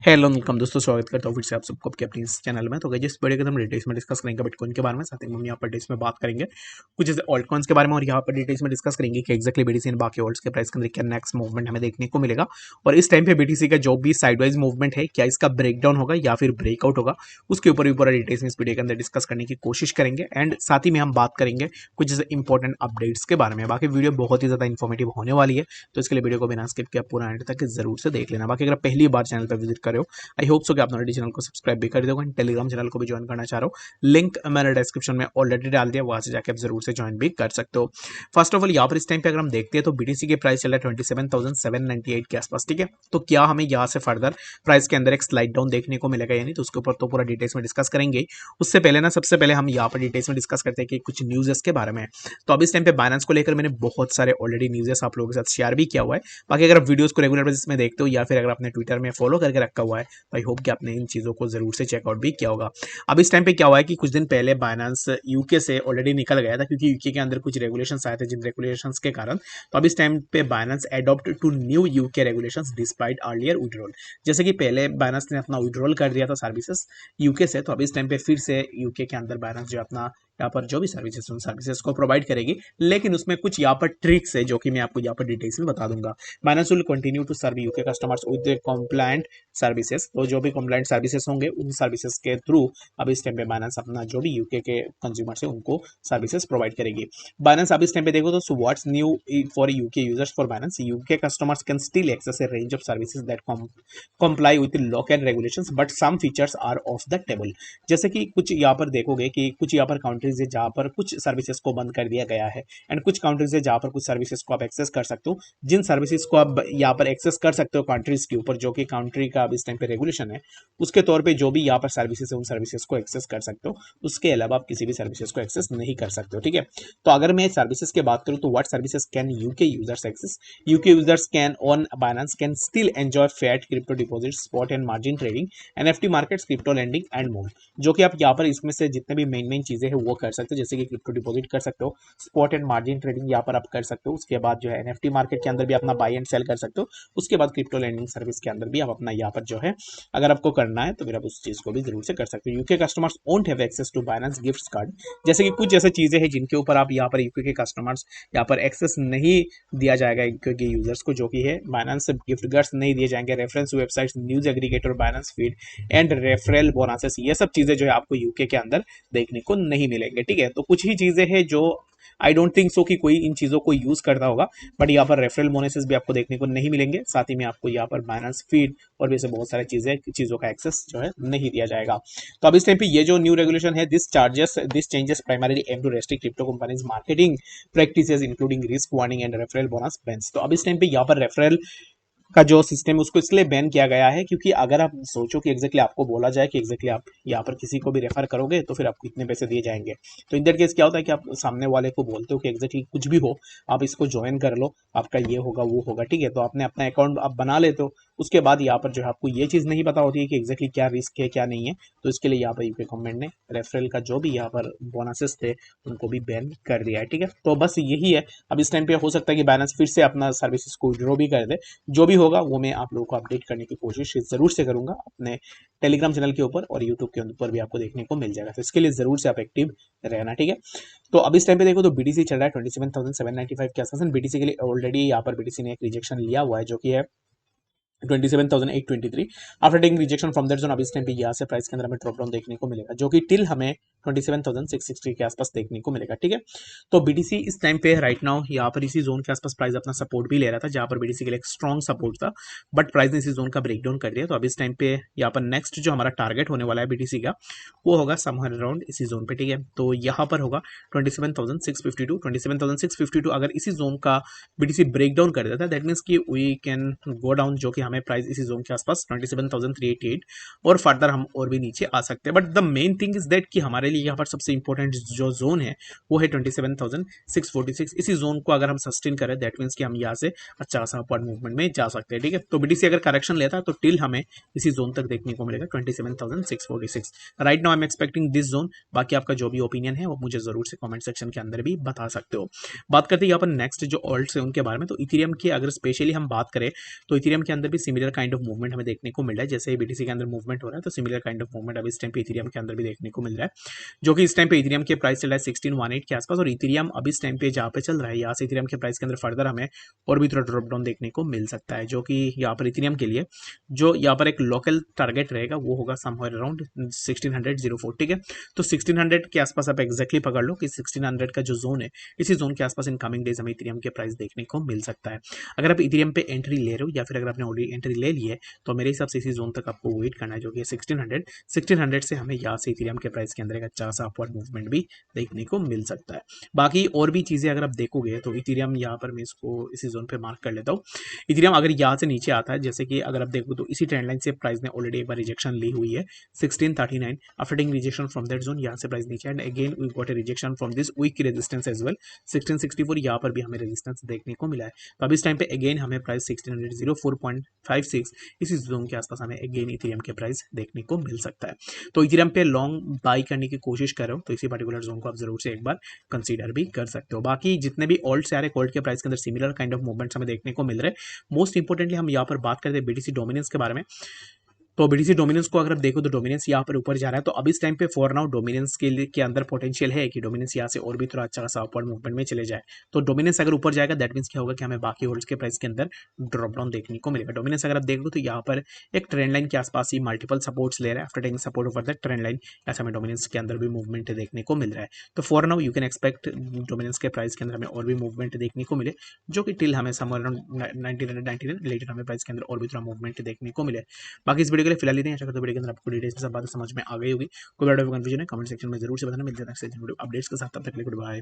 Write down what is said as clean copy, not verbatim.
Hello welcome दोस्तों, स्वागत करता हूँ फिर से आप सबको आपके अपनी इस चैनल में। तो गाइस जिस वीडियो के हम डिटेल्स में डिस्कस करेंगे बिटकॉइन के बारे में, साथ ही हम यहाँ पर डिटेल्स में बात करेंगे कुछ जैसे ऑल्ट कॉइन्स के बारे में, और यहाँ पर डिटेल्स में डिस्कस करेंगे कि एक्जैक्टली बीटीसी एंड बाकी ऑल्ट्स के प्राइस के अंदर क्या नेक्स्ट मूवमेंट हमें देखने को मिलेगा। और इस टाइम पे बीटीसी का जो भी साइडवाइज मूवमेंट है, क्या इसका ब्रेकडाउन होगा या फिर ब्रेकआउट होगा, उसके ऊपर भी पूरा डिटेल्स में इस वीडियो के अंदर डिस्कस करने की कोशिश करेंगे। एंड साथ ही में हम बात करेंगे कुछ जैसे इंपॉर्टेंट अपडेट्स के बारे में। बाकी वीडियो बहुत ही ज्यादा इन्फॉर्मेटिव होने वाली है, तो इसके लिए वीडियो को बिना स्किप किया पूरा एंड तक जरूर से देख लेना। बाकी अगर पहली बार चैनल पर विजिट करे हो, आई होप सो कि आप ऑलरेडी चैनल को सब्सक्राइब भी कर दोगे। टेलीग्राम चैनल को भी ज्वाइन करना चाह रहे हो, लिंक मैंने डिस्क्रिप्शन में ऑलरेडी डाल दिया, वहां से जाकर आप जरूर से ज्वाइन भी कर सकते हो। फर्स्ट ऑफ ऑल यहाँ पर इस टाइम पे अगर हम देखते हैं तो बीटीसी के प्राइस चल रहा है 27,798 के आसपास। ठीक है, तो क्या हमें यहाँ से फर्दर प्राइस के अंदर एक स्लाइड डाउन देखने को मिलेगा या नहीं, तो उसके ऊपर तो पूरा डिटेल्स में डिस्कस करेंगे। उससे पहले ना, सबसे पहले हम यहाँ पर डिटेल्स में डिस्कस करते हैं कि कुछ न्यूज़ के बारे में। तो अब इस टाइम पे बाइनेंस को लेकर मैंने बहुत सारे ऑलरेडी न्यूज़ आप लोगों के साथ शेयर भी किया हुआ है। बाकी अगर आप वीडियोस को रेगुलर बेसिस में देखते हो या फिर अगर आपने ट्विटर में फॉलो करके रखा हुआ है, तो आई होप कि आपने इन चीज़ों को जरूर से चेकआउट भी किया होगा। अब इस टाइम पे क्या हुआ है कि कुछ दिन पहले बाइनेंस यूके से ऑलरेडी निकल गया था, क्योंकि यूके के अंदर कुछ रेगुलेशंस आए थे, जिन रेगुलेशंस के कारण तो अब इस टाइम पे Binance adopt to new UK regulations despite earlier withdrawal. जैसे कि पहले बाइनेंस ने अपना विड्रॉल कर दिया था सर्विसेज यूके से, तो अब इस टाइम पे फिर से यूके के अंदर बाइनेंस जो अपना यहाँ पर जो भी सर्विसेज उन सर्विसेज को प्रोवाइड करेगी, लेकिन उसमें कुछ यहाँ पर ट्रिक्स है जो कि मैं आपको यहाँ पर डिटेल्स में बता दूंगा। Binance will continue to serve UK customers with compliant services. तो जो भी कंप्लायंट सर्विसेज होंगे उन सर्विसेज के थ्रू अब इस टाइम पे बाइनेंस अपना जो भी यूके के कंज्यूमर्स है उनको सर्विसेज प्रोवाइड करेगी। बाइनेंस अब इस टाइम पे देखो तो what's new for UK users for Binance, UK customers can still access a range of services that comply with the lock and regulations but some features are off the table। जैसे कि कुछ यहाँ पर देखोगे कि कुछ यहाँ पर काउंट्रीज है जहाँ पर कुछ सर्विसेज को बंद कर दिया गया है, एंड कुछ काउंट्रीज है जहाँ पर कुछ सर्विसेज को आप एक्सेस कर सकते हो। जिन सर्विसेज को आप यहाँ पर एक्सेस कर सकते हो कंट्रीज के ऊपर, जो कि कंट्री का अब इस टाइम पे रेगुलेशन है, उसके तौर पे जो भी यहाँ पर सर्विसेज है उन सर्विसेज को एक्सेस कर सकते हो। उसके अलावा आप किसी भी सर्विसेज को एक्सेस नहीं कर सकते हो। ठीक है, तो अगर मैं सर्विसेज की बात करूँ तो what services can UK users access, UK users can on Binance can still enjoy fiat crypto deposit, spot and margin trading, NFT markets, crypto lending and more. जो कि आप यहाँ पर इसमें से जितने भी मेन चीजें हैं वो कर सकते हो, जैसे कि क्रिप्टो डिपॉजिट कर सकते हो, स्पॉट एंड मार्जिन ट्रेडिंग यहाँ पर आप कर सकते हो। उसके बाद जो है एनएफटी मार्केट के अंदर भी अपना बाई एंड सेल कर सकते हो। उसके बाद क्रिप्टो लैंडिंग सर्विस के अंदर भी आप अपना यहाँ पर जो है अगर आपको करना है तो फिर आप उस चीज को भी जरूर से कर सकते हो। UK customers won't have access to Binance gift card. जैसे कि कुछ ऐसे चीजें हैं जिनके ऊपर आप यहाँ पर यूके के कस्टमर्स यहाँ पर एक्सेस नहीं दिया जाएगा यूके के यूजर्स को, जो कि है बाइनेंस गिफ्ट कार्ड्स नहीं दिए जाएंगे, reference websites, news aggregator, Binance feed and referral bonuses. ये सब चीजें जो है आपको यूके के अंदर देखने को नहीं मिलेंगे। ठीक है, तो कुछ ही चीजें हैं जो आई डोंट थिंक सो कि कोई इन चीजों को यूज करता होगा, बट यहाँ पर रेफरल बोनसेस भी आपको देखने को नहीं मिलेंगे। साथ ही में आपको यहाँ पर बाइनेंस फीड और भी ऐसे बहुत सारी चीजों का एक्सेस जो है नहीं दिया जाएगा। तो अब इस टाइम पे ये जो न्यू रेगुलेशन है, this changes primarily aim to restrict crypto companies marketing practices including risk warning and referral bonus bans. तो अब इस टाइम पे यहाँ पर रेफरल का जो सिस्टम है उसको इसलिए बैन किया गया है, क्योंकि अगर आप सोचो कि एग्जैक्टली आपको बोला जाए कि एग्जैक्टली आप यहाँ पर किसी को भी रेफर करोगे तो फिर आपको इतने पैसे दिए जाएंगे, तो इन दैट केस क्या होता है कि आप सामने वाले को बोलते हो कि एग्जैक्टली कुछ भी हो आप इसको ज्वाइन कर लो, आपका ये होगा वो होगा। ठीक है, तो आपने अपना अकाउंट आप बना लेते हो, उसके बाद यहाँ पर जो है आपको ये चीज़ नहीं पता होती है कि एग्जैक्टली क्या रिस्क है क्या नहीं है, तो इसके लिए यहाँ पर यूके गवर्नमेंट ने रेफरल का जो भी यहाँ पर बोनसेस थे उनको भी बैन कर दिया है। ठीक है, तो बस यही है। अब इस टाइम पे हो सकता है कि बाइनेंस फिर से अपना सर्विसेज को विड्रॉ भी कर दे। जो भी होगा वो मैं आप लोगों को अपडेट करने की कोशिश जरूर से करूंगा अपने टेलीग्राम चैनल के ऊपर, और यूट्यूब के ऊपर भी आपको देखने को मिल जाएगा, तो इसके लिए जरूर से आप एक्टिव रहना। ठीक है, तो अब इस टाइम पे देखो तो बीटीसी चल रहा है 27,795 के आसपास। बीटीसी के लिए ऑलरेडी यहाँ पर बीटीसी ने एक रिजेक्शन लिया हुआ है जो कि है 27,823। After taking rejection from that zone, अब इस टाइम पे यहाँ से प्राइस के अंदर हमें ड्रॉप डाउन देखने को मिलेगा, जो कि टिल हमें 27,660 के आसपास देखने को मिलेगा। ठीक है, तो बीटीसी इस टाइम पे राइट नाउ यहाँ पर इसी जोन के आसपास प्राइस अपना सपोर्ट भी ले रहा था, जहाँ पर बीटीसी के लिए एक स्ट्रॉन्ग सपोर्ट था, बट प्राइस ने इसी जोन का ब्रेकडाउन कर दिया। तो अब इस टाइम पे यहाँ पर नेक्स्ट जो हमारा टारगेट होने वाला है बीटीसी का, वो होगा समवेयर अराउंड इसी जोन पे। ठीक है, तो यहाँ पर होगा 27,652 अगर इसी जोन का बीटीसी ब्रेकडाउन कर देता है, दैट मीन्स कि वी कैन गो डाउन, जो कि हमें प्राइस इसी जोन के आसपास 27,388 और फर्दर हम और भी नीचे आ सकते हैं। But the main thing is that कि हमारे लिए यहाँ पर सबसे इंपॉर्टेंट जो जोन है वो है 27,646। इसी जोन को अगर हम सस्टेन करें, दैट मीन्स कि हम यहाँ से अच्छा खासा अपवर्ड मूवमेंट में जा सकते हैं। ठीक है, तो बीटीसी अगर करेक्शन लेता है तो टिल हमें इसी जोन तक देखने को मिलेगा 27,646। Right now I am expecting this zone. बाकी आपका जो भी ओपिनियन है वो मुझे जरूर से कमेंट सेक्शन के अंदर भी बता सकते हो। बात करते हैं यहाँ पर नेक्स्ट जो ऑल्ट्स है उनके बारे में, तो इथेरियम की अगर स्पेशली हम बात करें तो इथेरियम के अंदर भी सिमिलर काइंड ऑफ मूवमेंट हमें देखने को मिल रहा है। जैसे बीटीसी के अंदर मूवमेंट हो रहा है तो सिमिलर काइंड ऑफ मूवमेंट अभी इस टाइम पे इथेरियम के अंदर भी देखने को मिल रहा है, जो कि इस टाइम पे इथेरियम के प्राइस चल रहा है 1618 के आसपास। और इथेरियम अभी इस टाइम पे जहाँ पे चल रहा है यहाँ से इथेरियम के प्राइस के अंदर फर्दर हमें और भी थोड़ा ड्रॉप डाउन देखने को मिल सकता है, जो कि यहाँ पर इथेरियम के लिए जो यहाँ पर एक लोकल टारगेट रहेगा वो होगा समवेयर अराउंड 1604, ठीक है। तो 1600 के आसपास आप एक्जैक्टली पकड़ लो कि 1600 का जो जोन है इसी जोन के आसपास इन कमिंग डेज हमें इथेरियम के प्राइस देखने को मिल सकता है। अगर आप इथेरियम पे एंट्री ले रहे हो या फिर अगर आपने ऑलरेडी एंट्री ले ली है तो मेरे हिसाब से इसी जोन तक आपको वेट करना है, जो कि 1600 से हमें यहाँ से इथेरियम के प्राइस के अंदर एक अच्छा सा अपवर्ड मूवमेंट भी देखने को मिल सकता है। बाकी और भी चीज़ें अगर आप देखोगे तो इथेरियम यहाँ पर मैं इसको इसी जोन पे मार्क कर लेता हूँ। इथेरियम अगर यहाँ से नीचे आता है, जैसे कि अगर आप देखो तो इसी ट्रेंड लाइन से प्राइस ने ऑलरेडी एक बार रिजेक्शन ली हुई है 1639, after taking rejection from that zone यहाँ से प्राइस नीचे and again we got a rejection from this weak resistance as well 1664, यहाँ पर भी हमें रेजिस्टेंस देखने को मिला है। तो अब इस टाइम पे अगेन हमें प्राइस 1604.56 इसी जोन के आसपास हमें अगेन इथेरियम के प्राइस देखने को मिल सकता है। तो इथेरियम पे लॉन्ग बाई करने की कोशिश करो तो इसी पर्टिकुलर जोन को आप जरूर से एक बार कंसीडर भी कर सकते हो। बाकी जितने भी ऑल्ट्स आ रहे ऑल्ट के प्राइस के अंदर सिमिलर काइंड ऑफ मूवमेंट्स हमें देखने को मिल रहे हैं। मोस्ट इंपोर्टेंटली हम यहाँ पर बात करते हैं बीटीसी डोमिनेंस के बारे में। तो बीटीसी डोमिनेंस को अगर आप देखो तो डोमिनेंस यहाँ पर ऊपर जा रहा है, तो अब इस टाइम पे फॉर नाउ डोमिनेंस के लिए के अंदर पोटेंशियल है कि डोमिनेंस यहाँ से और भी थोड़ा अच्छा खासा अपवर्ड मूवमेंट में चले जाए। तो डोमिनेंस अगर ऊपर जाएगा दैट मीन्स क्या होगा कि हमें बाकी होल्ड्स के प्राइस के अंदर ड्रॉप डाउन देखने को मिलेगा। डोमिनेंस अगर आप देखो तो यहाँ पर एक ट्रेंड लाइन के आसपास ही मल्टीपल सपोर्ट्स ले रहा है, after taking support over the trend line ऐसा हमें डोमिनेंस के अंदर भी मूवमेंट देखने को मिल रहा है। तो for now you can expect dominance के प्राइस के अंदर हमें और भी मूवमेंट देखने को मिले, जो कि टिल हमें समवेयर अराउंड 1999 लेटर हमें प्राइस के अंदर और भी थोड़ा मूवमेंट देखने को मिले। बाकी इस वीडियो के लिए फिलहाल इतना, आशा करता हूं वीडियो के अंदर आपको डिटेल्स में सब बातें समझ में आ गई होगी। कोई कंफ्यूजन है कमेंट सेक्शन में जरूर से बताना। मिलते हैं नेक्स्ट अपडेट्स के साथ, तब तक के लिए गुड बाय।